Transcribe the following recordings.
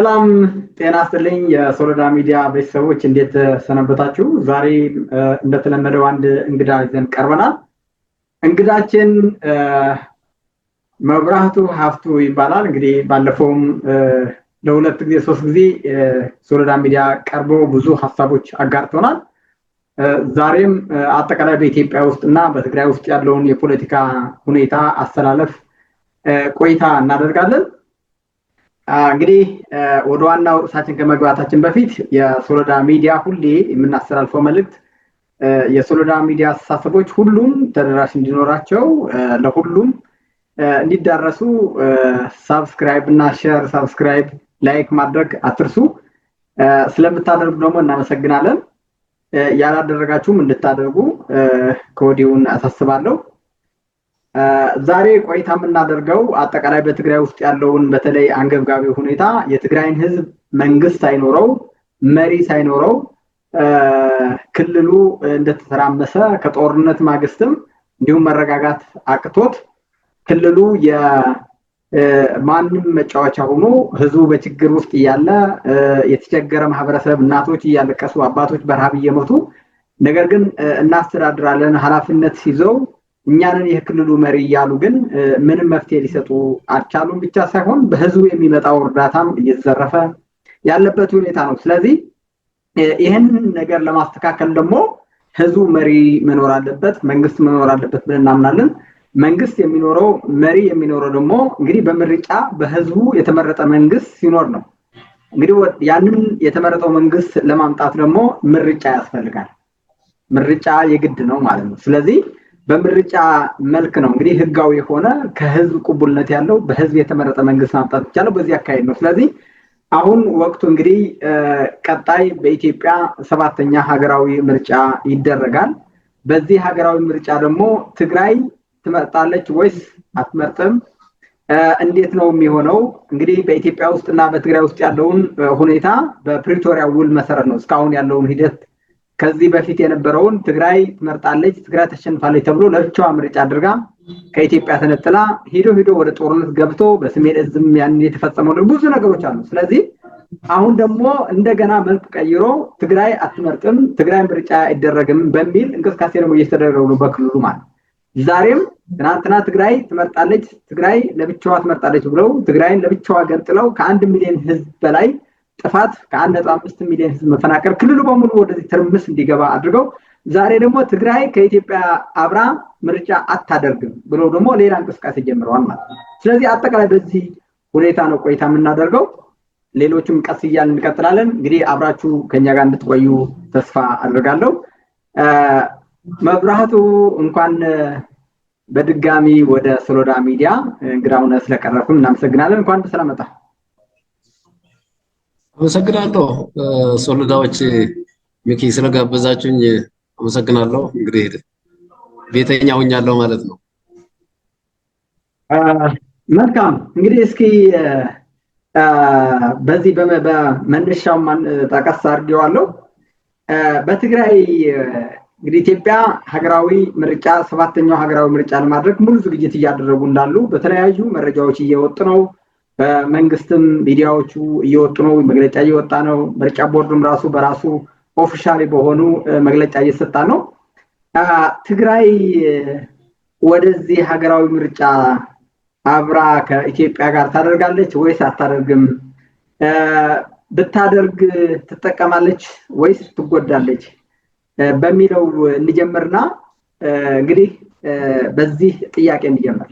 ሰላም ጤና ይስጥልኝ የሶሎዳ ሚዲያ ቤተሰቦች እንዴት ሰነበታችሁ? ዛሬ እንደተለመደው አንድ እንግዳ ይዘን ቀርበናል። እንግዳችን መብራቱ ሀፍቱ ይባላል። እንግዲህ ባለፈውም ለሁለት ጊዜ ሶስት ጊዜ ሶሎዳ ሚዲያ ቀርቦ ብዙ ሀሳቦች አጋርቶናል። ዛሬም አጠቃላይ በኢትዮጵያ ውስጥና በትግራይ ውስጥ ያለውን የፖለቲካ ሁኔታ አስተላለፍ ቆይታ እናደርጋለን። እንግዲህ ወደ ዋናው ርዕሳችን ከመግባታችን በፊት የሶሎዳ ሚዲያ ሁሌ የምናስተላልፈው መልእክት የሶሎዳ ሚዲያ አስተሳሰቦች ሁሉም ተደራሽ እንዲኖራቸው ለሁሉም እንዲዳረሱ ሳብስክራይብ እና ሼር፣ ሳብስክራይብ ላይክ ማድረግ አትርሱ። ስለምታደርጉ ደግሞ እናመሰግናለን። ያላደረጋችሁም እንድታደርጉ ከወዲሁ አሳስባለሁ። ዛሬ ቆይታ የምናደርገው አጠቃላይ በትግራይ ውስጥ ያለውን በተለይ አንገብጋቢ ሁኔታ የትግራይን ህዝብ መንግስት ሳይኖረው መሪ ሳይኖረው ክልሉ እንደተተራመሰ ከጦርነት ማግስትም እንዲሁም መረጋጋት አቅቶት ክልሉ የማንም መጫወቻ ሆኖ ህዝቡ በችግር ውስጥ እያለ የተቸገረ ማህበረሰብ እናቶች እያለቀሱ አባቶች በረሃብ እየሞቱ ነገር ግን እናስተዳድራለን ኃላፊነት ይዘው እኛንን የክልሉ መሪ እያሉ ግን ምንም መፍትሄ ሊሰጡ አልቻሉም። ብቻ ሳይሆን በህዝቡ የሚመጣው እርዳታም እየተዘረፈ ያለበት ሁኔታ ነው። ስለዚህ ይህንን ነገር ለማስተካከል ደግሞ ህዝቡ መሪ መኖር አለበት፣ መንግስት መኖር አለበት ብለን እናምናለን። መንግስት የሚኖረው መሪ የሚኖረው ደግሞ እንግዲህ በምርጫ በህዝቡ የተመረጠ መንግስት ሲኖር ነው። እንግዲህ ያንን የተመረጠው መንግስት ለማምጣት ደግሞ ምርጫ ያስፈልጋል። ምርጫ የግድ ነው ማለት ነው። ስለዚህ በምርጫ መልክ ነው እንግዲህ ህጋዊ የሆነ ከህዝብ ቅቡልነት ያለው በህዝብ የተመረጠ መንግስት ማምጣት ይቻላል። በዚህ አካሄድ ነው። ስለዚህ አሁን ወቅቱ እንግዲህ ቀጣይ በኢትዮጵያ 7ኛ ሀገራዊ ምርጫ ይደረጋል። በዚህ ሀገራዊ ምርጫ ደግሞ ትግራይ ትመርጣለች ወይስ አትመርጥም? እንዴት ነው የሚሆነው? እንግዲህ በኢትዮጵያ ውስጥና በትግራይ ውስጥ ያለውን ሁኔታ በፕሪቶሪያ ውል መሰረት ነው እስካሁን ያለውን ሂደት ከዚህ በፊት የነበረውን ትግራይ ትመርጣለች፣ ትግራይ ተሸንፋለች ተብሎ ለብቻዋ ምርጫ አድርጋ ከኢትዮጵያ ተነጥላ ሂዶ ወደ ጦርነት ገብቶ በሰሜን ዕዝም ያን የተፈጸመው ብዙ ነገሮች አሉ። ስለዚህ አሁን ደግሞ እንደገና መልክ ቀይሮ ትግራይ አትመርጥም፣ ትግራይ ምርጫ አይደረግም በሚል እንቅስቃሴ ደግሞ እየተደረገ ነው በክልሉ ማለት። ዛሬም ትናንትና ትግራይ ትመርጣለች፣ ትግራይ ለብቻዋ ትመርጣለች ብለው ትግራይን ለብቻዋ ገንጥለው ከ1 ሚሊዮን ህዝብ በላይ ጥፋት ከ1.5 ሚሊዮን ህዝብ መፈናቀል ክልሉ በሙሉ ወደዚህ ትርምስ እንዲገባ አድርገው ዛሬ ደግሞ ትግራይ ከኢትዮጵያ አብራ ምርጫ አታደርግም ብለው ደግሞ ሌላ እንቅስቃሴ ጀምረዋል ማለት ነው። ስለዚህ አጠቃላይ በዚህ ሁኔታ ነው ቆይታ የምናደርገው። ሌሎችም ቀስ እያልን እንቀጥላለን። እንግዲህ አብራችሁ ከኛ ጋር እንድትቆዩ ተስፋ አድርጋለሁ። መብራቱ እንኳን በድጋሚ ወደ ሶሎዳ ሚዲያ እንግዳውነ ስለቀረብኩ እናመሰግናለን። እንኳን በሰላም መጣ። አመሰግናለሁ። ሶሎዳዎች ሚኪ ስለጋበዛችሁኝ አመሰግናለሁ። እንግዲህ ቤተኛ ሆኛለሁ ማለት ነው። መልካም እንግዲህ እስኪ በዚህ በመነሻው ጠቀስ አድርጌዋለሁ። በትግራይ እንግዲህ ኢትዮጵያ ሀገራዊ ምርጫ 7ኛው ሀገራዊ ምርጫ ለማድረግ ሙሉ ዝግጅት እያደረጉ እንዳሉ በተለያዩ መረጃዎች እየወጡ ነው። በመንግስትም ሚዲያዎቹ እየወጡ ነው፣ መግለጫ እየወጣ ነው። ምርጫ ቦርድም ራሱ በራሱ ኦፊሻሊ በሆኑ መግለጫ እየሰጣ ነው። ትግራይ ወደዚህ ሀገራዊ ምርጫ አብራ ከኢትዮጵያ ጋር ታደርጋለች ወይስ አታደርግም? ብታደርግ ትጠቀማለች ወይስ ትጎዳለች በሚለው እንጀምርና እንግዲህ በዚህ ጥያቄ እንጀምር።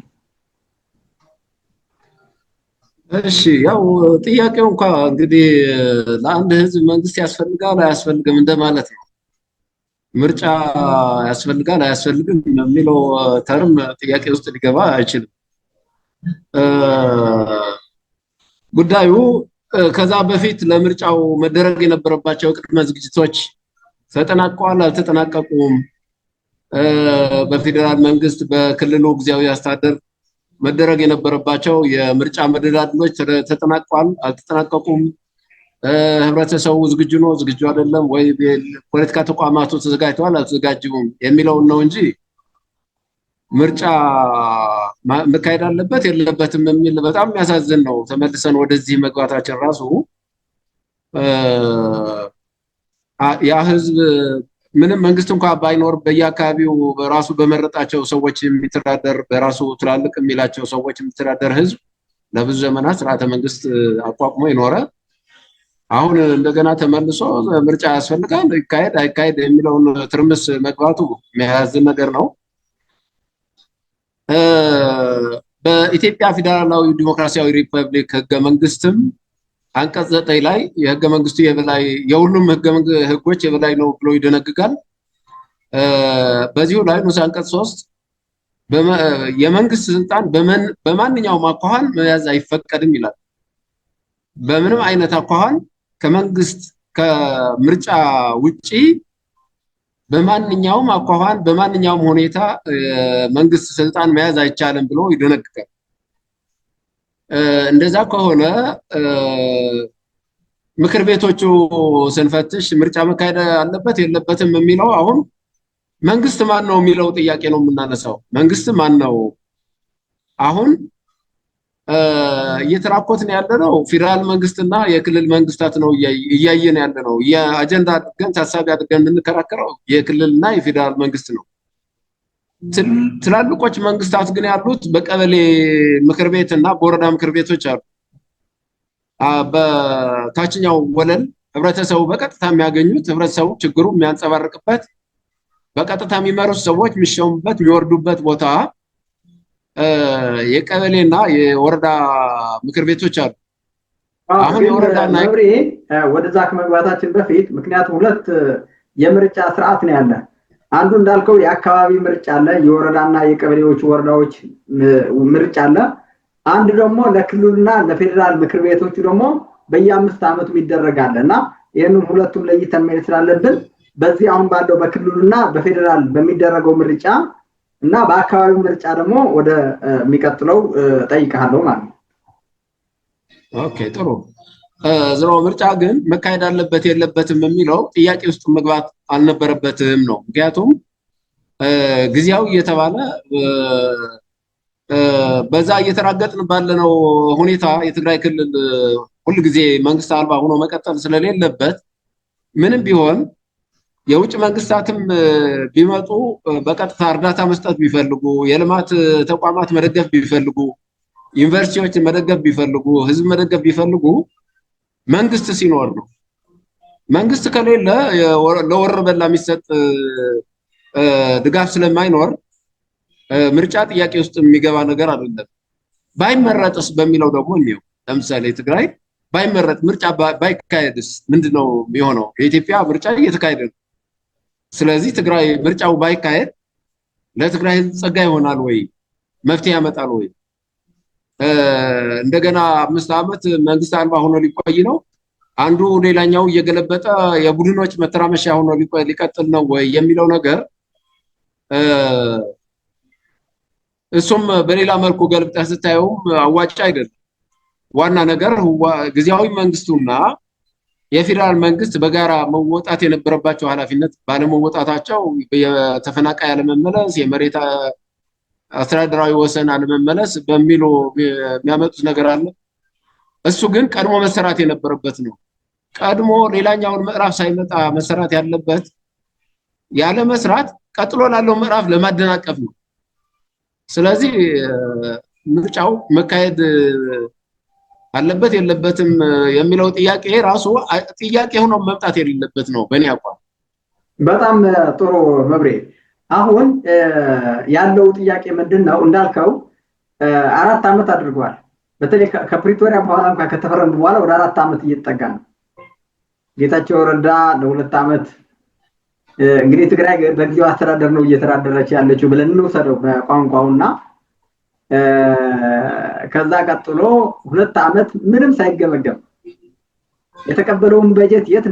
እሺ ያው ጥያቄው እንኳን እንግዲህ ለአንድ ህዝብ መንግስት ያስፈልጋል አያስፈልግም እንደማለት ነው። ምርጫ ያስፈልጋል አያስፈልግም የሚለው ተርም ጥያቄ ውስጥ ሊገባ አይችልም። ጉዳዩ ከዛ በፊት ለምርጫው መደረግ የነበረባቸው ቅድመ ዝግጅቶች ተጠናቀዋል አልተጠናቀቁም? በፌደራል መንግስት በክልሉ ጊዜያዊ አስተዳደር መደረግ የነበረባቸው የምርጫ መደላድሎች ተጠናቀዋል አልተጠናቀቁም? ህብረተሰቡ ዝግጁ ነው ዝግጁ አይደለም ወይ? ፖለቲካ ተቋማቱ ተዘጋጅተዋል አልተዘጋጁም የሚለው ነው እንጂ ምርጫ መካሄድ አለበት የለበትም የሚል በጣም ያሳዝን ነው። ተመልሰን ወደዚህ መግባታችን ራሱ ያ ህዝብ ምንም መንግስት እንኳን ባይኖር በየአካባቢው በራሱ በመረጣቸው ሰዎች የሚተዳደር በራሱ ትላልቅ የሚላቸው ሰዎች የሚተዳደር ህዝብ ለብዙ ዘመናት ስርዓተ መንግስት አቋቁሞ ይኖረ። አሁን እንደገና ተመልሶ ምርጫ ያስፈልጋል ይካሄድ አይካሄድ የሚለውን ትርምስ መግባቱ የሚያሳዝን ነገር ነው። በኢትዮጵያ ፌዴራላዊ ዲሞክራሲያዊ ሪፐብሊክ ህገ መንግስትም አንቀጽ 9 ላይ የህገ መንግስቱ የበላይ የሁሉም ህጎች የበላይ ነው ብሎ ይደነግጋል። በዚሁ ላይ ንዑስ አንቀጽ 3 የመንግስት ስልጣን በማንኛውም አኳኋን መያዝ አይፈቀድም ይላል። በምንም አይነት አኳኋን ከመንግስት ከምርጫ ውጪ በማንኛውም አኳኋን በማንኛውም ሁኔታ መንግስት ስልጣን መያዝ አይቻልም ብሎ ይደነግጋል። እንደዛ ከሆነ ምክር ቤቶቹ ስንፈትሽ ምርጫ መካሄድ አለበት የለበትም የሚለው አሁን መንግስት ማን ነው የሚለው ጥያቄ ነው የምናነሳው። መንግስት ማን ነው? አሁን እየተራኮትን ያለነው ፌደራል መንግስትና የክልል መንግስታት ነው እያየን ያለነው። የአጀንዳ አድርገን ታሳቢ አድርገን የምንከራከረው የክልልና የፌደራል መንግስት ነው። ትላልቆች መንግስታት ግን ያሉት በቀበሌ ምክር ቤት እና በወረዳ ምክር ቤቶች አሉ። በታችኛው ወለል ህብረተሰቡ በቀጥታ የሚያገኙት ህብረተሰቡ ችግሩ የሚያንጸባርቅበት በቀጥታ የሚመሩት ሰዎች የሚሾሙበት የሚወርዱበት ቦታ የቀበሌና የወረዳ ምክር ቤቶች አሉ። አሁን የወረዳና ወደዛ ከመግባታችን በፊት ምክንያቱም ሁለት የምርጫ ስርዓት ነው ያለ። አንዱ እንዳልከው የአካባቢ ምርጫ አለ፣ የወረዳና የቀበሌዎች ወረዳዎች ምርጫ አለ። አንድ ደግሞ ለክልልና ለፌደራል ምክር ቤቶቹ ደግሞ በየ5 ዓመቱ ይደረጋልና ይሄንን ሁለቱም ለይተን ማየት ስላለብን በዚህ አሁን ባለው በክልሉና በፌደራል በሚደረገው ምርጫ እና በአካባቢው ምርጫ ደግሞ ወደ የሚቀጥለው ጠይቃለሁ ማለት ነው። ኦኬ ጥሩ። ዝሮ ምርጫ ግን መካሄድ አለበት የለበትም የሚለው ጥያቄ ውስጥ መግባት አልነበረበትም ነው። ምክንያቱም ጊዜያዊ እየተባለ በዛ እየተራገጥን ባለነው ሁኔታ የትግራይ ክልል ሁሉ ጊዜ መንግስት አልባ ሆኖ መቀጠል ስለሌለበት ምንም ቢሆን የውጭ መንግስታትም ቢመጡ በቀጥታ እርዳታ መስጠት ቢፈልጉ የልማት ተቋማት መደገፍ ቢፈልጉ ዩኒቨርሲቲዎችን መደገፍ ቢፈልጉ ህዝብ መደገፍ ቢፈልጉ መንግስት ሲኖር ነው። መንግስት ከሌለ ለወረበላ የሚሰጥ ድጋፍ ስለማይኖር ምርጫ ጥያቄ ውስጥ የሚገባ ነገር አይደለም። ባይመረጥስ በሚለው ደግሞ እንየው። ለምሳሌ ትግራይ ባይመረጥ ምርጫ ባይካሄድስ ምንድነው የሚሆነው? የኢትዮጵያ ምርጫ እየተካሄደ ነው። ስለዚህ ትግራይ ምርጫው ባይካሄድ ለትግራይ ህዝብ ጸጋ ይሆናል ወይ? መፍትሄ ያመጣል ወይ? እንደገና 5 ዓመት መንግስት አልባ ሆኖ ሊቆይ ነው። አንዱ ሌላኛው እየገለበጠ የቡድኖች መተራመሻ ሆኖ ሊቀጥል ነው ወይ የሚለው ነገር እሱም በሌላ መልኩ ገልብጠህ ስታየውም አዋጭ አይደለም። ዋና ነገር ጊዜያዊ መንግስቱና የፌደራል መንግስት በጋራ መወጣት የነበረባቸው ኃላፊነት ባለመወጣታቸው የተፈናቃይ አለመመለስ፣ የመሬት አስተዳደራዊ ወሰን አለመመለስ በሚሉ የሚያመጡት ነገር አለ። እሱ ግን ቀድሞ መሰራት የነበረበት ነው። ቀድሞ ሌላኛውን ምዕራፍ ሳይመጣ መሰራት ያለበት ያለ መስራት ቀጥሎ ላለው ምዕራፍ ለማደናቀፍ ነው። ስለዚህ ምርጫው መካሄድ አለበት የለበትም የሚለው ጥያቄ ራሱ ጥያቄ ሆኖ መምጣት የሌለበት ነው በእኔ አቋም። በጣም ጥሩ መብሬ። አሁን ያለው ጥያቄ ምንድነው? እንዳልከው 4 ዓመት አድርጓል። በተለይ ከፕሪቶሪያ በኋላ እንኳን ከተፈረመ በኋላ ወደ 4 ዓመት እየተጠጋ ነው። ጌታቸው ረዳ ለ2 ዓመት እንግዲህ ትግራይ በጊዜው አስተዳደር ነው እየተዳደረች ያለችው ብለን እንወሰደው በቋንቋውና ከዛ ቀጥሎ 2 ዓመት ምንም ሳይገመገም የተቀበለውን በጀት የት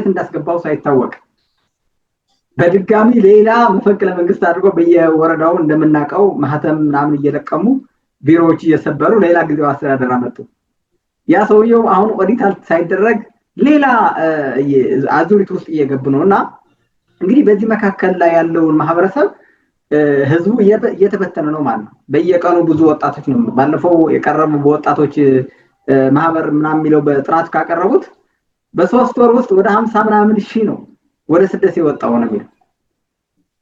እንዳስገባው ሳይታወቅ በድጋሚ ሌላ መፈንቅለ መንግስት አድርጎ በየወረዳው እንደምናቀው ማህተም ምናምን እየለቀሙ ቢሮዎች እየሰበሩ ሌላ ጊዜው አስተዳደር አመጡ። ያ ሰውየው አሁን ኦዲት ሳይደረግ ሌላ አዙሪት ውስጥ እየገቡ ነውና እንግዲህ በዚህ መካከል ላይ ያለውን ማህበረሰብ ህዝቡ እየተበተነ ነው ማለት ነው። በየቀኑ ብዙ ወጣቶች ነው ባለፈው የቀረቡ በወጣቶች ማህበር ምናምን የሚለው በጥናት ካቀረቡት በ3 ወር ውስጥ ወደ 50 ምናምን ሺህ ነው ወደ ስደት የወጣው ነው የሚለው።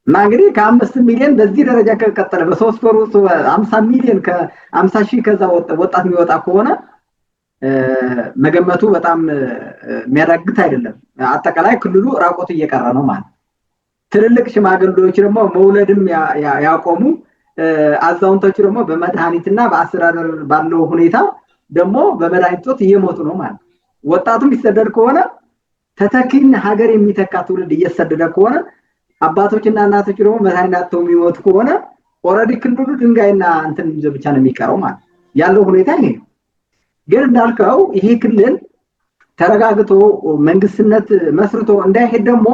እና እንግዲህ ከ5 ሚሊዮን በዚህ ደረጃ ከቀጠለ በ3 ወር ውስጥ 50 ሚሊዮን ከ50 ሺህ ከዛ ወጣት የሚወጣ ከሆነ መገመቱ በጣም የሚያዳግት አይደለም። አጠቃላይ ክልሉ ራቆት እየቀረ ነው ማለት። ትልልቅ ሽማግሌዎች ደግሞ መውለድም ያቆሙ፣ አዛውንቶች ደግሞ በመድኃኒትና በአስተዳደር ባለው ሁኔታ ደግሞ በመድኃኒት ጦት እየሞቱ ነው ማለት። ወጣቱም ይሰደድ ከሆነ ተተኪን ሀገር የሚተካ ትውልድ እየሰደደ ከሆነ አባቶችና እናቶች ደግሞ መድኃኒት አጥተው የሚሞቱ ከሆነ ኦልሬዲ ክልሉ ድንጋይና እንትን ይዞ ብቻ ነው የሚቀረው ማለት ያለው ሁኔታ ይሄ ነው። ግን እንዳልከው ይሄ ክልል ተረጋግቶ መንግስትነት መስርቶ እንዳይሄድ ደግሞ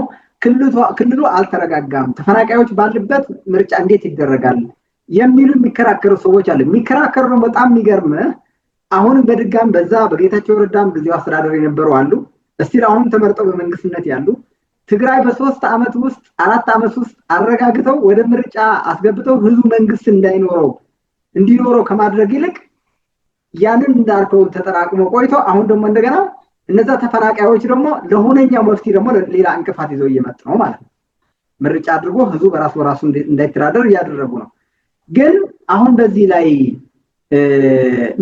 ክልሉ አልተረጋጋም፣ ተፈናቃዮች ባሉበት ምርጫ እንዴት ይደረጋል የሚሉ የሚከራከሩ ሰዎች አሉ። የሚከራከሩ ነው በጣም የሚገርም። አሁን በድጋም በዛ በጌታቸው ረዳም ጊዜው አስተዳደር የነበሩ አሉ፣ እስቲል አሁን ተመርጠው በመንግስትነት ያሉ ትግራይ በ3 ዓመት ውስጥ 4 ዓመት ውስጥ አረጋግተው ወደ ምርጫ አስገብተው ህዝቡ መንግስት እንዲኖረው ከማድረግ ይልቅ ያንን እንዳልከው ተጠራቅሞ ቆይቶ አሁን ደግሞ እንደገና እነዛ ተፈናቃዮች ደግሞ ለሆነኛው መፍትሄ ደግሞ ሌላ እንቅፋት ይዘው እየመጡ ነው ማለት ነው። ምርጫ አድርጎ ህዝቡ በራሱ እንዳይተዳደር እያደረጉ ነው። ግን አሁን በዚህ ላይ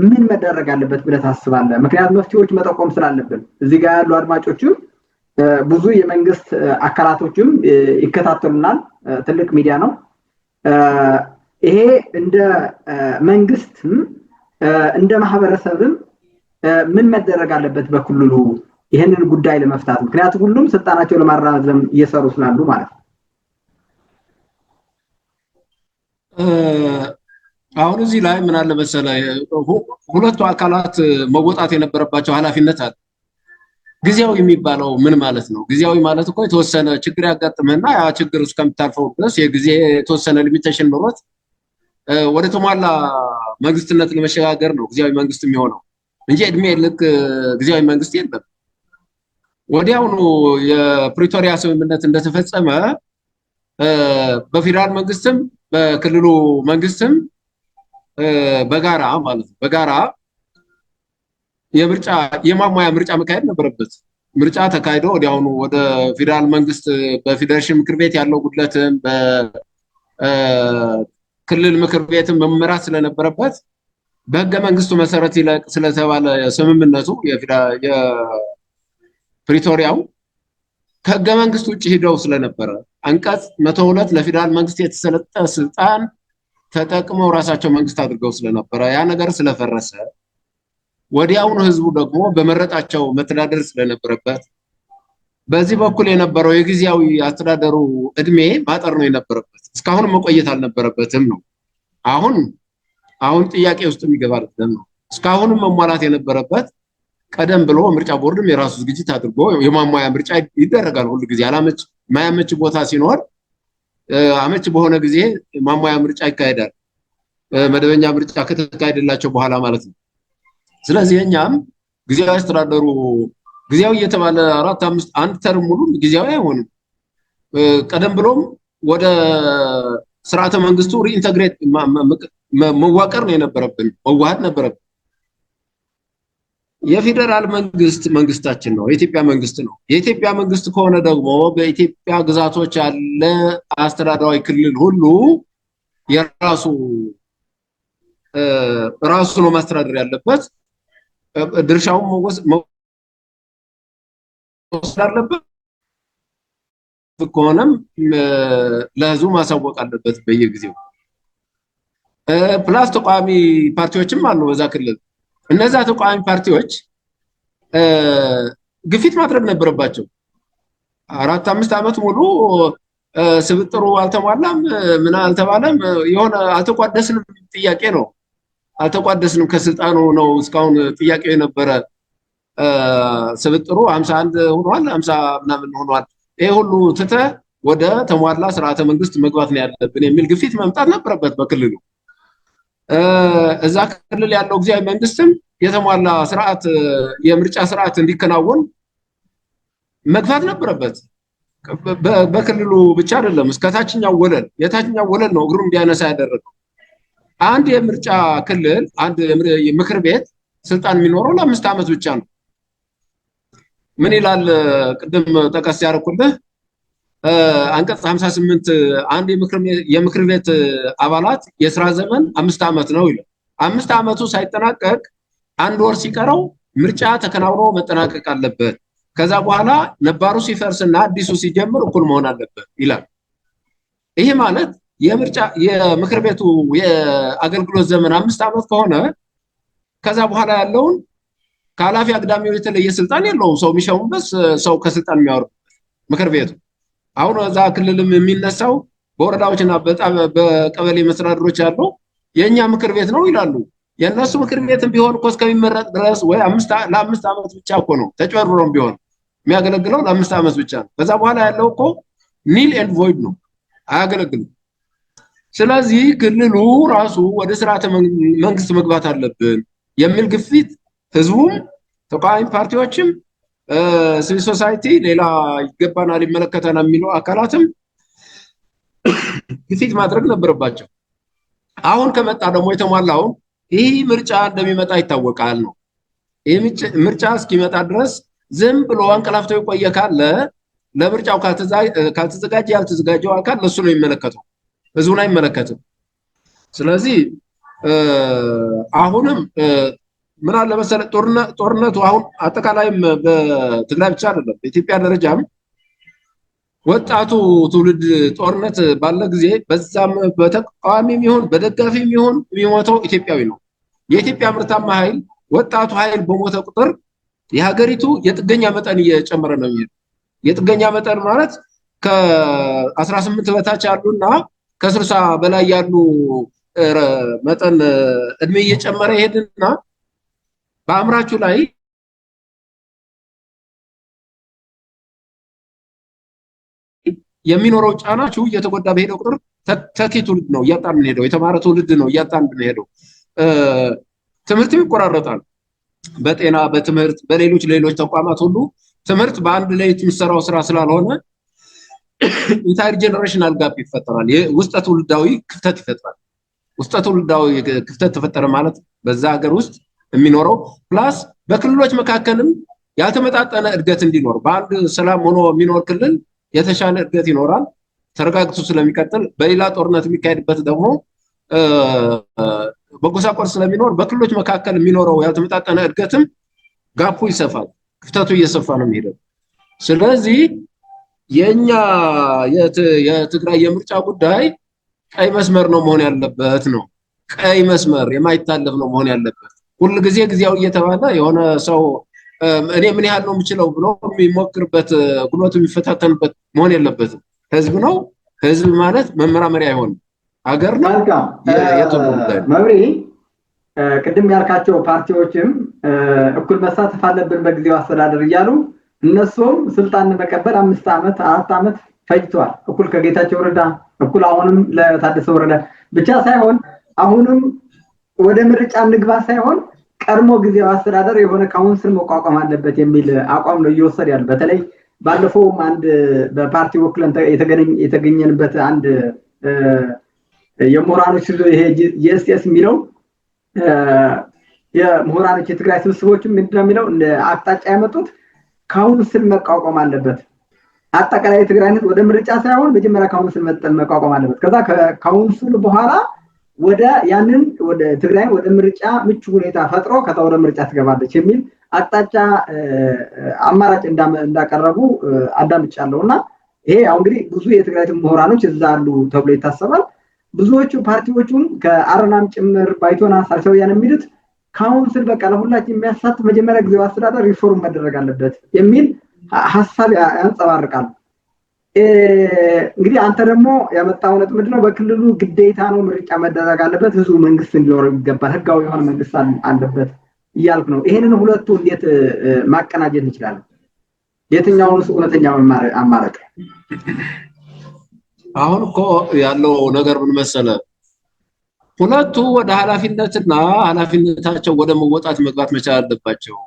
ምን መደረግ አለበት ብለህ ታስባለህ? ምክንያቱም መፍትሄዎች መጠቆም ስላለብን እዚህ ጋር ያሉ አድማጮችም ብዙ የመንግስት አካላቶችም ይከታተሉናል። ትልቅ ሚዲያ ነው ይሄ። እንደ መንግስት እንደ ማህበረሰብም ምን መደረግ አለበት በክልሉ ይሄንን ጉዳይ ለመፍታት? ምክንያቱም ሁሉም ስልጣናቸው ለማራዘም እየሰሩ ስላሉ ማለት ነው። አሁን እዚህ ላይ ምን አለ መሰለህ፣ ሁለቱ አካላት መወጣት የነበረባቸው ኃላፊነት አለ። ጊዜያዊ የሚባለው ምን ማለት ነው? ጊዜያዊ ማለት እኮ የተወሰነ ችግር ያጋጥምህና ያ ችግር እስከምታልፈው ድረስ የጊዜ የተወሰነ ሊሚቴሽን ኖሮት ወደ ተሟላ መንግስትነት ለመሸጋገር ነው ጊዜያዊ መንግስት የሚሆነው እንጂ እድሜ ልክ ጊዜያዊ መንግስት የለም። ወዲያውኑ የፕሪቶሪያ ስምምነት እንደተፈጸመ በፌደራል መንግስትም በክልሉ መንግስትም በጋራ ማለት ነው በጋራ የማሟያ ምርጫ መካሄድ ነበረበት። ምርጫ ተካሂዶ ወዲያውኑ ወደ ፌደራል መንግስት በፌዴሬሽን ምክር ቤት ያለው ጉድለትም በክልል ምክር ቤትም መመራት ስለነበረበት በህገ መንግስቱ መሰረት ይለቅ ስለተባለ ስምምነቱ የፕሪቶሪያው ከህገ መንግስቱ ውጭ ሄደው ስለነበረ አንቀጽ 102 ለፌደራል መንግስት የተሰጠ ስልጣን ተጠቅመው ራሳቸው መንግስት አድርገው ስለነበረ ያ ነገር ስለፈረሰ ወዲያውኑ ህዝቡ ደግሞ በመረጣቸው መተዳደር ስለነበረበት በዚህ በኩል የነበረው የጊዜያዊ አስተዳደሩ እድሜ ማጠር ነው የነበረበት። እስካሁን መቆየት አልነበረበትም ነው። አሁን ጥያቄ ውስጥ የሚገባል ነው። እስካሁን መሟላት የነበረበት ቀደም ብሎ ምርጫ ቦርድም የራሱ ዝግጅት አድርጎ የማሟያ ምርጫ ይደረጋል። ሁሉ ጊዜ ማያመች ቦታ ሲኖር አመች በሆነ ጊዜ ማሟያ ምርጫ ይካሄዳል። መደበኛ ምርጫ ከተካሄደላቸው በኋላ ማለት ነው። ስለዚህ እኛም ጊዜያዊ አስተዳደሩ ጊዜያዊ እየተባለ 4-5 አንድ ተርም ሙሉ ጊዜያዊ አይሆንም። ቀደም ብሎም ወደ ስርዓተ መንግስቱ ሪኢንተግሬት መዋቀር ነው የነበረብን፣ መዋሃድ ነበረብን። የፌደራል መንግስት መንግስታችን ነው፣ የኢትዮጵያ መንግስት ነው። የኢትዮጵያ መንግስት ከሆነ ደግሞ በኢትዮጵያ ግዛቶች ያለ አስተዳደራዊ ክልል ሁሉ የራሱ ነው ማስተዳደር ያለበት፣ ድርሻውን መወሰድ አለበት። ከሆነም ለህዝቡ ማሳወቅ አለበት በየጊዜው። ፕላስ ተቃዋሚ ፓርቲዎችም አሉ በዛ ክልል። እነዛ ተቃዋሚ ፓርቲዎች ግፊት ማድረግ ነበረባቸው። 4-5 ዓመት ሙሉ ስብጥሩ አልተሟላም፣ ምን አልተባለም፣ የሆነ አልተቋደስንም ጥያቄ ነው። አልተቋደስንም ከስልጣኑ ነው እስካሁን ጥያቄው የነበረ። ስብጥሩ 51 ሆኗል፣ 50 ምናምን ሆኗል። ይሄ ሁሉ ትተ ወደ ተሟላ ስርዓተ መንግስት መግባት ነው ያለብን የሚል ግፊት መምጣት ነበረበት በክልሉ። እዛ ክልል ያለው ጊዜያዊ መንግስትም የተሟላ ስርዓት የምርጫ ስርዓት እንዲከናወን መግፋት ነበረበት። በክልሉ ብቻ አይደለም፣ እስከ ታችኛው ወለል የታችኛው ወለል ነው እግሩን እንዲያነሳ ያደረገው። አንድ የምርጫ ክልል አንድ ምክር ቤት ስልጣን የሚኖረው ለ5 ዓመት ብቻ ነው። ምን ይላል? ቅድም ጠቀስ ያደረኩልህ አንቀጽ 58 አንድ የምክር ቤት አባላት የስራ ዘመን 5 ዓመት ነው ይላል። 5 ዓመቱ ሳይጠናቀቅ 1 ወር ሲቀረው ምርጫ ተከናውኖ መጠናቀቅ አለበት። ከዛ በኋላ ነባሩ ሲፈርስና አዲሱ ሲጀምር እኩል መሆን አለበት ይላል። ይሄ ማለት የምክር ቤቱ የአገልግሎት ዘመን 5 ዓመት ከሆነ ከዛ በኋላ ያለውን ከኃላፊ አግዳሚው የተለየ ስልጣን የለውም። ሰው የሚሸሙበት ሰው ከስልጣን የሚያወርድበት ምክር ቤቱ አሁን እዛ ክልልም የሚነሳው በወረዳዎችና በጣም በቀበሌ መስተዳድሮች ያለው የኛ ምክር ቤት ነው ይላሉ። የነሱ ምክር ቤትም ቢሆን እኮ እስከሚመረጥ ድረስ ወይ ለ5 ዓመት ብቻ እኮ ነው ተጨርሮም ቢሆን የሚያገለግለው ለ5 ዓመት ብቻ ነው። ከዛ በኋላ ያለው እኮ ኒል ኤንድ ቮይድ ነው፣ አያገለግልም። ስለዚህ ክልሉ ራሱ ወደ ስርዓተ መንግስት መግባት አለብን የሚል ግፊት ህዝቡም ተቃዋሚ ፓርቲዎችም ሲቪል ሶሳይቲ ሌላ ይገባናል ይመለከተናል የሚሉ አካላትም ግፊት ማድረግ ነበረባቸው። አሁን ከመጣ ደግሞ የተሟላው ይህ ምርጫ እንደሚመጣ ይታወቃል ነው። ይህ ምርጫ እስኪመጣ ድረስ ዝም ብሎ አንቀላፍቶ የቆየ ካለ ለምርጫው ካልተዘጋጀ ያልተዘጋጀው አካል ለሱ ነው የሚመለከተው፣ ህዝቡን አይመለከትም። ስለዚህ አሁንም ምን አለ መሰለህ ጦርነቱ አሁን አጠቃላይም በትግራይ ብቻ አይደለም በኢትዮጵያ ደረጃም ወጣቱ ትውልድ ጦርነት ባለ ጊዜ በዛም በተቃዋሚም ይሁን በደጋፊም ይሁን የሚሞተው ኢትዮጵያዊ ነው። የኢትዮጵያ ምርታማ ኃይል ወጣቱ ኃይል በሞተ ቁጥር የሀገሪቱ የጥገኛ መጠን እየጨመረ ነው የሚሄድ። የጥገኛ መጠን ማለት ከ18 በታች ያሉና ከ60 በላይ ያሉ መጠን እድሜ እየጨመረ ይሄድና በአምራቹ ላይ የሚኖረው ጫናችሁ እየተጎዳ በሄደው ቁጥር ተኪ ትውልድ ነው እያጣን ሄደው፣ የተማረ ትውልድ ነው እያጣን ሄደው። ትምህርትም ይቆራረጣል። በጤና በትምህርት በሌሎች ተቋማት ሁሉ ትምህርት በአንድ ላይ የሚሰራው ስራ ስላልሆነ ኢንታየር ጀነሬሽናል ጋፕ ይፈጠራል። ውስጠ ትውልዳዊ ክፍተት ይፈጠራል። ውስጠ ትውልዳዊ ክፍተት ተፈጠረ ማለት በዛ ሀገር ውስጥ የሚኖረው ፕላስ በክልሎች መካከልም ያልተመጣጠነ እድገት እንዲኖር፣ በአንድ ሰላም ሆኖ የሚኖር ክልል የተሻለ እድገት ይኖራል ተረጋግቶ ስለሚቀጥል። በሌላ ጦርነት የሚካሄድበት ደግሞ በጎሳቆር ስለሚኖር በክልሎች መካከል የሚኖረው ያልተመጣጠነ እድገትም ጋፑ ይሰፋል፣ ክፍተቱ እየሰፋ ነው የሚሄደው። ስለዚህ የኛ የትግራይ የምርጫ ጉዳይ ቀይ መስመር ነው መሆን ያለበት ነው። ቀይ መስመር የማይታለፍ ነው መሆን ያለበት። ሁሉ ጊዜያዊ እየተባለ የሆነ ሰው እኔ ምን ያህል ነው የምችለው ብሎ የሚሞክርበት ጉልበቱ የሚፈታተንበት መሆን የለበትም። ህዝብ ነው። ህዝብ ማለት መመራመሪያ አይሆንም። ሀገር ነው። መብሪ ቅድም ያልካቸው ፓርቲዎችም እኩል መሳተፍ አለብን በጊዜው አስተዳደር እያሉ እነሱም ስልጣን መቀበል 5 ዓመት 4 ዓመት ፈጅቷል። እኩል ከጌታቸው ረዳ እኩል አሁንም ለታደሰ ወረደ ብቻ ሳይሆን አሁንም ወደ ምርጫ ንግባ ሳይሆን ቀድሞ ጊዜው አስተዳደር የሆነ ካውንስል መቋቋም አለበት የሚል አቋም ነው እየወሰደ ያለው። በተለይ ባለፈው አንድ በፓርቲ ወክለን የተገኘንበት አንድ የምሁራኖች ይሄ ጂኤስኤስ የሚለው የምሁራኖች የትግራይ ስብስቦችም ምንድነው የሚለው እንደ አቅጣጫ ያመጡት ካውንስል መቋቋም አለበት። አጠቃላይ ትግራይነት ወደ ምርጫ ሳይሆን መጀመሪያ ካውንስል መቋቋም አለበት። ከዛ ከካውንስሉ በኋላ ወደ ትግራይ ወደ ምርጫ ምቹ ሁኔታ ፈጥሮ ከዛ ወደ ምርጫ ትገባለች የሚል አቅጣጫ አማራጭ እንዳቀረቡ አዳምጫለሁና ይሄ ያው እንግዲህ ብዙ የትግራይ ምሁራኖች እዛ አሉ ተብሎ ይታሰባል። ብዙዎቹ ፓርቲዎቹም ከአረናም ጭምር ባይቶና ሳልሳይ ወያነ የሚሉት ካውንስል በቃ ለሁላችን የሚያሳትፍ መጀመሪያ ጊዜው አስተዳደር ሪፎርም መደረግ አለበት የሚል ሐሳብ ያንጸባርቃሉ። እንግዲህ አንተ ደግሞ ያመጣው ነጥብ ምንድነው? በክልሉ ግዴታ ነው ምርጫ መደረግ አለበት፣ ህዝቡ መንግስት እንዲኖረው ይገባል፣ ህጋዊ የሆነ መንግስት አለበት እያልክ ነው። ይሄንን ሁለቱ እንዴት ማቀናጀት እንችላለን? የትኛውንስ እውነተኛው አማራጭ? አሁን እኮ ያለው ነገር ምን መሰለህ? ሁለቱ ወደ ኃላፊነትና ኃላፊነታቸው ወደ መወጣት መግባት መቻል አለባቸው።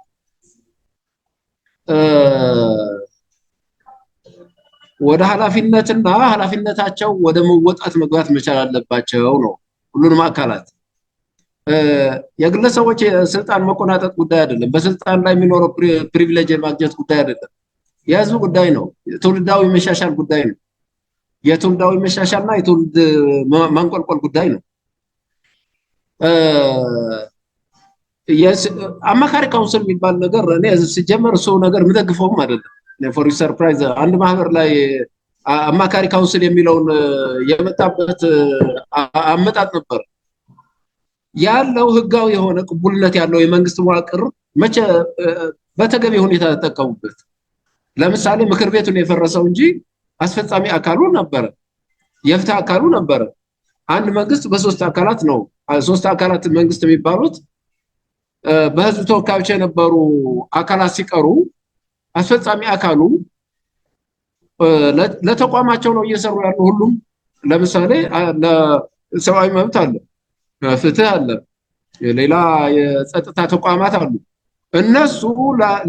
ወደ ኃላፊነትና ኃላፊነታቸው ወደ መወጣት መግባት መቻል አለባቸው ነው ሁሉንም አካላት። የግለሰቦች የስልጣን መቆናጠጥ ጉዳይ አይደለም። በስልጣን ላይ የሚኖረው ፕሪቪሌጅ የማግኘት ጉዳይ አይደለም። የህዝብ ጉዳይ ነው። ትውልዳዊ መሻሻል ጉዳይ ነው። የትውልዳዊ መሻሻልና የትውልድ ማንቆልቆል ጉዳይ ነው። አማካሪ ካውንስል የሚባል ነገር እኔ ሲጀመር እሱ ነገር የምደግፈውም አይደለም። ፎር ሰርፕራይዝ አንድ ማህበር ላይ አማካሪ ካውንስል የሚለውን የመጣበት አመጣጥ ነበር ያለው ህጋዊ የሆነ ቅቡልነት ያለው የመንግስት መዋቅር መቼ በተገቢ ሁኔታ ተጠቀሙበት። ለምሳሌ ምክር ቤቱን የፈረሰው እንጂ አስፈጻሚ አካሉ ነበረ፣ የፍትህ አካሉ ነበረ። አንድ መንግስት በሶስት አካላት ነው። ሶስት አካላት መንግስት የሚባሉት በህዝብ ተወካዮች የነበሩ አካላት ሲቀሩ አስፈጻሚ አካሉ ለተቋማቸው ነው እየሰሩ ያሉ ሁሉም። ለምሳሌ ለሰብአዊ መብት አለ፣ ፍትህ አለ፣ ሌላ የጸጥታ ተቋማት አሉ። እነሱ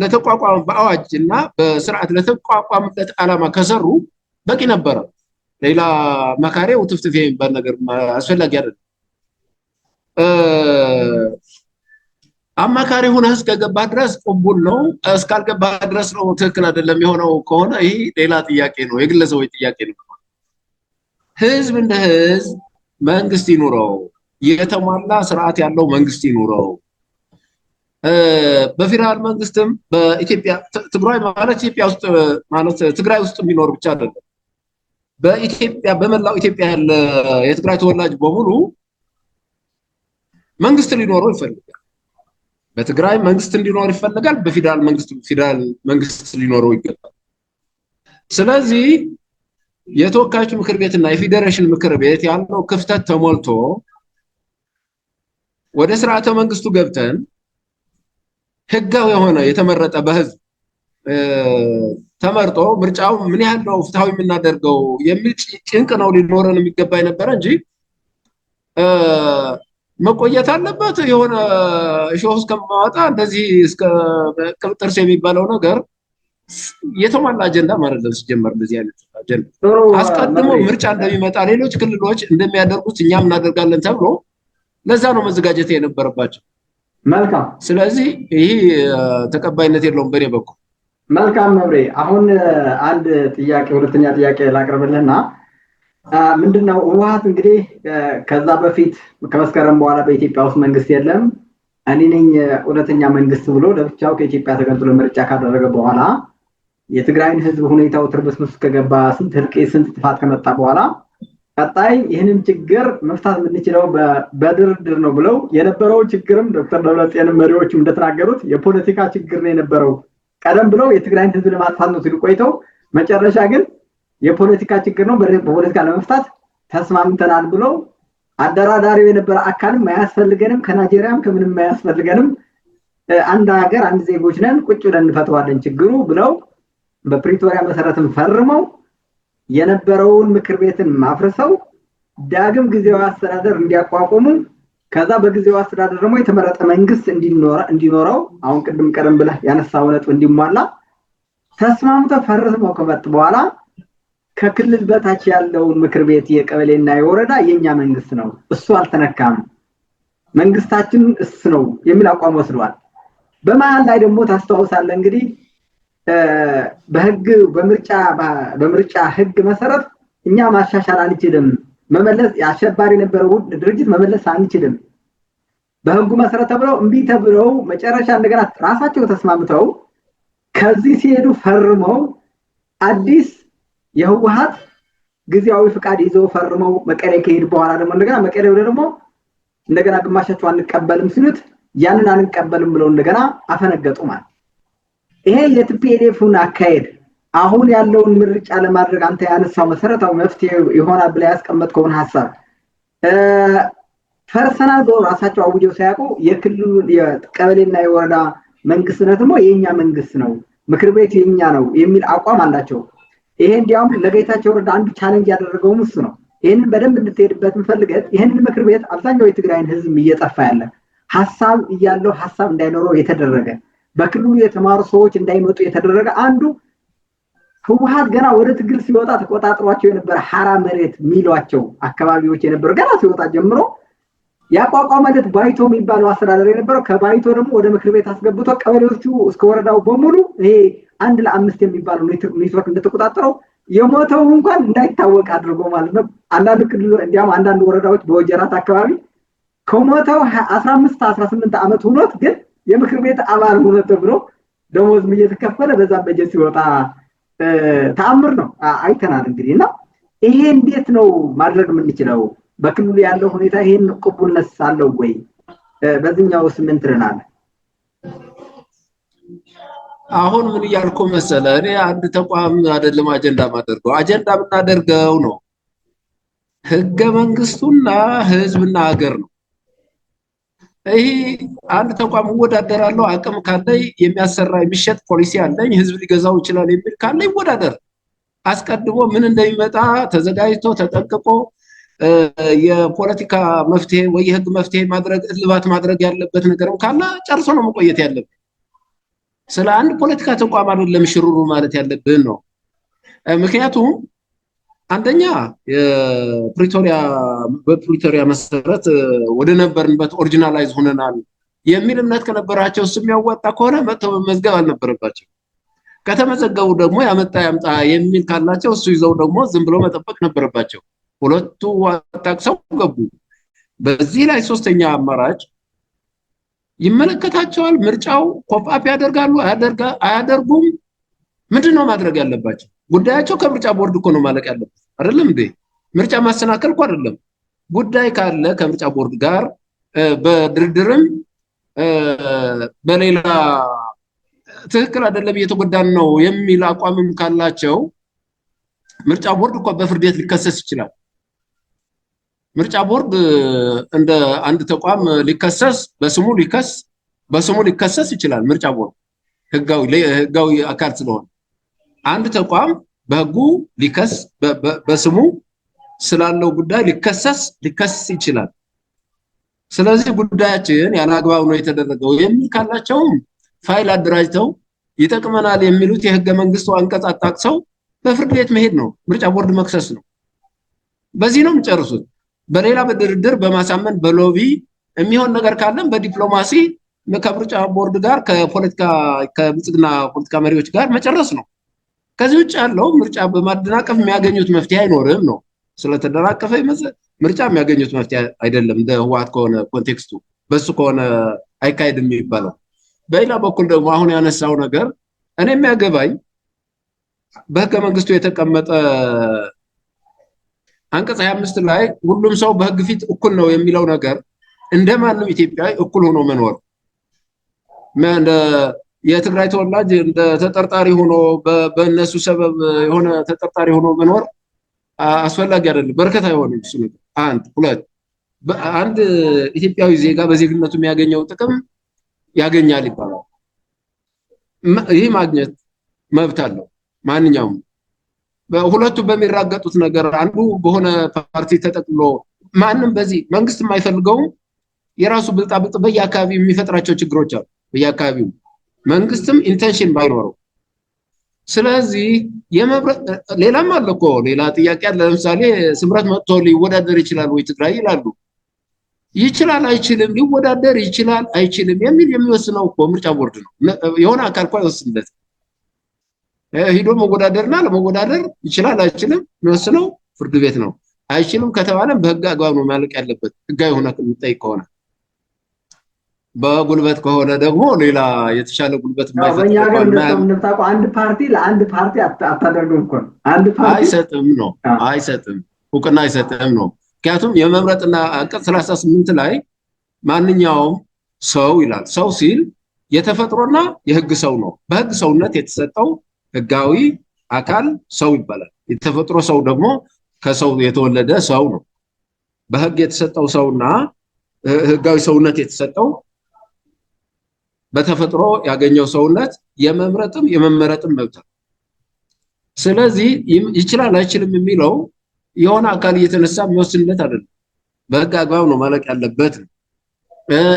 ለተቋቋሙ በአዋጅ እና በስርዓት ለተቋቋሙለት ዓላማ ከሰሩ በቂ ነበረ። ሌላ መካሪ ውትፍትፍ የሚባል ነገር አስፈላጊ አይደለም። አማካሪ ሆነህ እስከገባህ ድረስ ቅቡል ነው፣ እስካልገባህ ድረስ ነው ትክክል አይደለም የሆነው ከሆነ ይህ ሌላ ጥያቄ ነው፣ የግለሰቦች ጥያቄ ነው። ህዝብ እንደ ህዝብ መንግስት ይኑረው፣ የተሟላ ስርዓት ያለው መንግስት ይኑረው። በፌደራል መንግስትም በኢትዮጵያ ትግራይ ማለት ኢትዮጵያ ውስጥ ማለት ትግራይ ውስጥ የሚኖር ብቻ አይደለም። በኢትዮጵያ በመላው ኢትዮጵያ ያለ የትግራይ ተወላጅ በሙሉ መንግስት ሊኖረው ይፈልጋል። በትግራይ መንግስት እንዲኖር ይፈልጋል። በፌደራል መንግስት ሊኖረው ይገባል። ስለዚህ የተወካዮች ምክር ቤትና የፌዴሬሽን ምክር ቤት ያለው ክፍተት ተሞልቶ ወደ ስርዓተ መንግስቱ ገብተን ህጋዊ የሆነ የተመረጠ በህዝብ ተመርጦ ምርጫው ምን ያህል ነው ፍትሃዊ የምናደርገው የሚል ጭንቅ ነው ሊኖረን የሚገባ የነበረ እንጂ መቆየት አለበት የሆነ እሾህ እስከማወጣ እንደዚህ እስከ ቅብጥርስ የሚባለው ነገር የተሟላ አጀንዳ ማለት ነው። ሲጀመር እንደዚህ አይነት አጀንዳ አስቀድሞ ምርጫ እንደሚመጣ ሌሎች ክልሎች እንደሚያደርጉት እኛም እናደርጋለን ተብሎ ለዛ ነው መዘጋጀት የነበረባቸው። መልካም። ስለዚህ ይህ ተቀባይነት የለውም በኔ በኩል። መልካም መብሬ፣ አሁን አንድ ጥያቄ ሁለተኛ ጥያቄ ላቅርብልህና ምንድነው ህወሓት እንግዲህ ከዛ በፊት ከመስከረም በኋላ በኢትዮጵያ ውስጥ መንግስት የለም እኔ ነኝ እውነተኛ መንግስት ብሎ ለብቻው ከኢትዮጵያ ተገንጥሎ ምርጫ ካደረገ በኋላ የትግራይን ህዝብ ሁኔታው ትርምስምስ ከገባ ስንት ህልቂት ስንት ጥፋት ከመጣ በኋላ ቀጣይ ይህንን ችግር መፍታት የምንችለው በድርድር ነው ብለው የነበረው ችግርም ዶክተር ደብረጽዮን መሪዎችም እንደተናገሩት የፖለቲካ ችግር ነው የነበረው። ቀደም ብለው የትግራይን ህዝብ ለማጥፋት ነው ሲሉ ቆይተው መጨረሻ ግን የፖለቲካ ችግር ነው በፖለቲካ ለመፍታት ተስማምተናል ብለው አደራዳሪው የነበረ አካልም ማያስፈልገንም ከናይጄሪያም ከምንም ማያስፈልገንም አንድ ሀገር አንድ ዜጎች ነን ቁጭ ብለን እንፈታዋለን ችግሩ ብለው በፕሪቶሪያ መሰረትም ፈርመው የነበረውን ምክር ቤትን ማፍረሰው ዳግም ጊዜያዊ አስተዳደር እንዲያቋቁሙ ከዛ በጊዜያዊ አስተዳደር ደግሞ የተመረጠ መንግስት እንዲኖረው አሁን ቅድም ቀደም ብለህ ያነሳው ነጥብ እንዲሟላ ተስማምተው ፈርመው ከመጡ በኋላ ከክልል በታች ያለውን ምክር ቤት የቀበሌና የወረዳ የኛ መንግስት ነው እሱ አልተነካም መንግስታችን እሱ ነው የሚል አቋም ወስደዋል። በመሃል ላይ ደግሞ ታስተዋውሳለህ እንግዲህ በህግ በምርጫ ህግ መሰረት እኛ ማሻሻል አንችልም መመለስ ያሸባሪ የነበረው ድርጅት መመለስ አንችልም በህጉ መሰረት ተብለው እምቢ ተብለው መጨረሻ እንደገና ራሳቸው ተስማምተው ከዚህ ሲሄዱ ፈርመው አዲስ የህወሓት ጊዜያዊ ፍቃድ ይዘው ፈርመው መቀሌ ከሄዱ በኋላ ደግሞ እንደገና መቀሌ ወደ ደግሞ እንደገና ግማሻቸው አንቀበልም ሲሉት ያንን አንቀበልም ብለው እንደገና አፈነገጡ ማለት ይሄ የቲፒኤልኤፍን አካሄድ አሁን ያለውን ምርጫ ለማድረግ አንተ ያነሳው መሰረታዊ መፍትሄ ይሆናል ብለ ያስቀመጥከውን ሐሳብ ፐርሰናል በራሳቸው አውጀው ሳያውቁ የክልሉ የቀበሌና የወረዳ መንግስትነት ደግሞ የኛ መንግስት ነው ምክር ቤት የኛ ነው የሚል አቋም አላቸው። ይሄ እንዲያውም ለጌታቸው ረዳ አንዱ ቻሌንጅ ያደረገው እሱ ነው። ይሄንን በደንብ እንድትሄድበት እንፈልገት ይሄንን ምክር ቤት አብዛኛው የትግራይን ህዝብ እየጠፋ ያለ ሐሳብ እያለው ሐሳብ እንዳይኖረው የተደረገ በክልሉ የተማሩ ሰዎች እንዳይመጡ የተደረገ አንዱ ህወሓት ገና ወደ ትግል ሲወጣ ተቆጣጥሯቸው የነበረ ሐራ መሬት ሚሏቸው አካባቢዎች የነበረ ገና ሲወጣ ጀምሮ ያቋቋመለት ባይቶ የሚባለው አስተዳደር የነበረው ከባይቶ ደግሞ ወደ ምክር ቤት አስገብቶ ቀበሌዎቹ እስከ ወረዳው በሙሉ ይሄ 1 ለ5 የሚባለው ኔትወርክ እንደተቆጣጠረው የሞተው እንኳን እንዳይታወቅ አድርጎ ማለት ነው። አንዳንድ ክልል እንዲያውም አንዳንድ ወረዳዎች በወጀራት አካባቢ ከሞተው 15 18 ዓመት ሆኖት ግን የምክር ቤት አባል ሆኖ ተብሎ ደሞዝም እየተከፈለ በዛ በጀት ሲወጣ ተአምር ነው አይተናል። እንግዲህ እና ይሄ እንዴት ነው ማድረግ የምንችለው? በክልሉ ያለው ሁኔታ ይሄን ቅቡልነት አለው ወይ? በዚህኛው ምን ትለናለህ? አሁን ምን እያልኩ መሰለ፣ እኔ አንድ ተቋም አይደለም አጀንዳ ማደርገው፣ አጀንዳ የምናደርገው ነው ህገ መንግስቱና ህዝብና ሀገር ነው። ይሄ አንድ ተቋም እወዳደራለሁ፣ አቅም ካለኝ የሚያሰራ የሚሸጥ ፖሊሲ አለኝ፣ ህዝብ ሊገዛው ይችላል የሚል ካለ ይወዳደር። አስቀድሞ ምን እንደሚመጣ ተዘጋጅቶ ተጠንቅቆ የፖለቲካ መፍትሄ ወይ የህግ መፍትሄ ማድረግ እልባት ማድረግ ያለበት ነገርም ካለ ጨርሶ ነው መቆየት ያለበት። ስለ አንድ ፖለቲካ ተቋም አይደለም ሽሩሩ ማለት ያለብን ነው። ምክንያቱም አንደኛ በፕሪቶሪያ መሰረት ወደ ነበርንበት ኦሪጂናላይዝ ሆነናል የሚል እምነት ከነበራቸው እሱ የሚያዋጣ ከሆነ መጥተው መመዝገብ አልነበረባቸው። ከተመዘገቡ ደግሞ ያመጣ ያምጣ የሚል ካላቸው እሱ ይዘው ደግሞ ዝም ብሎ መጠበቅ ነበረባቸው። ሁለቱ አጣቅሰው ገቡ። በዚህ ላይ ሶስተኛ አማራጭ ይመለከታቸዋል። ምርጫው ኮፕአፕ ያደርጋሉ አያደርጉም? ምንድነው ማድረግ ያለባቸው? ጉዳያቸው ከምርጫ ቦርድ እኮ ነው ማለቅ ያለበት አይደለም እንዴ? ምርጫ ማሰናከል እኮ አይደለም። ጉዳይ ካለ ከምርጫ ቦርድ ጋር በድርድርም በሌላ ትክክል አይደለም እየተጎዳን ነው የሚል አቋምም ካላቸው ምርጫ ቦርድ እኮ በፍርድ ቤት ሊከሰስ ይችላል። ምርጫ ቦርድ እንደ አንድ ተቋም ሊከሰስ በስሙ ሊከሰስ ይችላል። ምርጫ ቦርድ ህጋዊ አካል ስለሆነ አንድ ተቋም በህጉ ሊከስ በስሙ ስላለው ጉዳይ ሊከሰስ ይችላል። ስለዚህ ጉዳያችን ያለ አግባብ ነው የተደረገው የሚል ካላቸውም ፋይል አደራጅተው ይጠቅመናል የሚሉት የህገ መንግስቱ አንቀጽ አጣቅሰው በፍርድ ቤት መሄድ ነው። ምርጫ ቦርድ መክሰስ ነው። በዚህ ነው የሚጨርሱት። በሌላ በድርድር በማሳመን በሎቢ የሚሆን ነገር ካለም በዲፕሎማሲ ከምርጫ ቦርድ ጋር ከብልጽግና ፖለቲካ መሪዎች ጋር መጨረስ ነው። ከዚህ ውጭ ያለው ምርጫ በማደናቀፍ የሚያገኙት መፍትሄ አይኖርም ነው። ስለተደናቀፈ ምርጫ የሚያገኙት መፍትሄ አይደለም። እንደ ህወሓት ከሆነ ኮንቴክስቱ በሱ ከሆነ አይካሄድም የሚባለው። በሌላ በኩል ደግሞ አሁን ያነሳው ነገር እኔ የሚያገባኝ በህገ መንግስቱ የተቀመጠ አንቀጽ 25 ላይ ሁሉም ሰው በህግ ፊት እኩል ነው የሚለው ነገር እንደማንም ኢትዮጵያዊ እኩል ሆኖ መኖር፣ የትግራይ ተወላጅ እንደ ተጠርጣሪ ሆኖ በእነሱ ሰበብ የሆነ ተጠርጣሪ ሆኖ መኖር አስፈላጊ አይደለም። በርከት አይሆንም እሱ ነገር። ሁለት አንድ ኢትዮጵያዊ ዜጋ በዜግነቱ የሚያገኘው ጥቅም ያገኛል ይባላል። ይህ ማግኘት መብት አለው ማንኛውም። ሁለቱ በሚራገጡት ነገር አንዱ በሆነ ፓርቲ ተጠቅሎ ማንም በዚህ መንግስት የማይፈልገው የራሱ ብልጣብልጥ በየአካባቢው የሚፈጥራቸው ችግሮች አሉ። በየአካባቢው መንግስትም ኢንቴንሽን ባይኖረው። ስለዚህ ሌላም አለ እኮ ሌላ ጥያቄ አለ። ለምሳሌ ስምረት መጥቶ ሊወዳደር ይችላል ወይ ትግራይ ይላሉ። ይችላል አይችልም፣ ሊወዳደር ይችላል አይችልም የሚል የሚወስነው እኮ ምርጫ ቦርድ ነው። የሆነ አካል እኮ አይወስንለት። ሂዶ መወዳደርና ለመወዳደር ይችላል አይችልም የሚወስነው ፍርድ ቤት ነው። አይችልም ከተባለም በህግ አግባብ ነው ማለቅ ያለበት። ህጋዊ ሆነ የሚጠይቅ ከሆነ በጉልበት ከሆነ ደግሞ ሌላ የተሻለ ጉልበት የማይፈጥር አንድ ፓርቲ ለአንድ ፓርቲ አታደርገው እኮ አንድ ፓርቲ አይሰጥም እውቅና አይሰጥም ነው። ምክንያቱም የመምረጥና አንቀጽ 38 ላይ ማንኛውም ሰው ይላል። ሰው ሲል የተፈጥሮና የህግ ሰው ነው። በህግ ሰውነት የተሰጠው ህጋዊ አካል ሰው ይባላል። የተፈጥሮ ሰው ደግሞ ከሰው የተወለደ ሰው ነው። በህግ የተሰጠው ሰውና ህጋዊ ሰውነት የተሰጠው በተፈጥሮ ያገኘው ሰውነት የመምረጥም የመመረጥም መብት ነው። ስለዚህ ይችላል አይችልም የሚለው የሆነ አካል እየተነሳ የሚወስንለት አይደለም። በህግ አግባብ ነው ማለቅ ያለበት።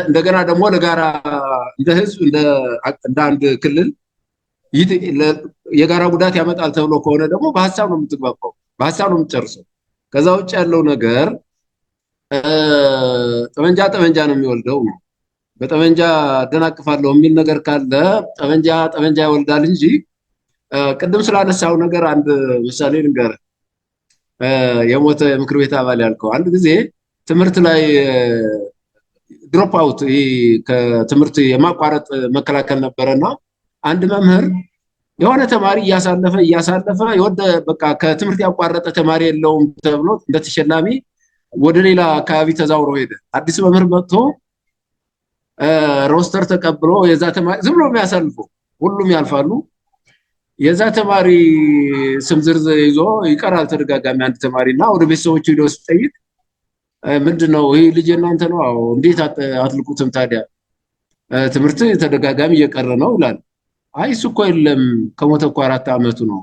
እንደገና ደግሞ ለጋራ እንደ ህዝብ እንደ አንድ ክልል የጋራ ጉዳት ያመጣል ተብሎ ከሆነ ደግሞ በሐሳብ ነው የምትግባባው፣ በሐሳብ ነው የምትጨርሰው። ከዛ ውጭ ያለው ነገር ጠመንጃ ጠመንጃ ነው የሚወልደው ነው። በጠመንጃ አደናቅፋለሁ የሚል ነገር ካለ ጠመንጃ ጠመንጃ ይወልዳል እንጂ ቅድም ስላነሳው ነገር አንድ ምሳሌ ልንገር። የሞተ የምክር ቤት አባል ያልከው አንድ ጊዜ ትምህርት ላይ ድሮፕ አውት ከትምህርት የማቋረጥ መከላከል ነበረና አንድ መምህር የሆነ ተማሪ እያሳለፈ የወደ በቃ ከትምህርት ያቋረጠ ተማሪ የለውም ተብሎ እንደተሸላሚ ወደ ሌላ አካባቢ ተዛውሮ ሄደ። አዲስ መምህር መጥቶ ሮስተር ተቀብሎ የዛ ተማሪ ዝም ብሎ የሚያሳልፉ ሁሉም ያልፋሉ። የዛ ተማሪ ስም ዝርዝር ይዞ ይቀራል ተደጋጋሚ አንድ ተማሪና ወደ ቤተሰቦቹ ሄዶ ሲጠይቅ ምንድነው ይሄ ልጅ እናንተ ነው? አዎ። እንዴት አትልቁትም ታዲያ? ትምህርት ተደጋጋሚ እየቀረ ነው ይላል። አይ እሱ እኮ የለም ከሞተ እኮ 4 ዓመቱ ነው።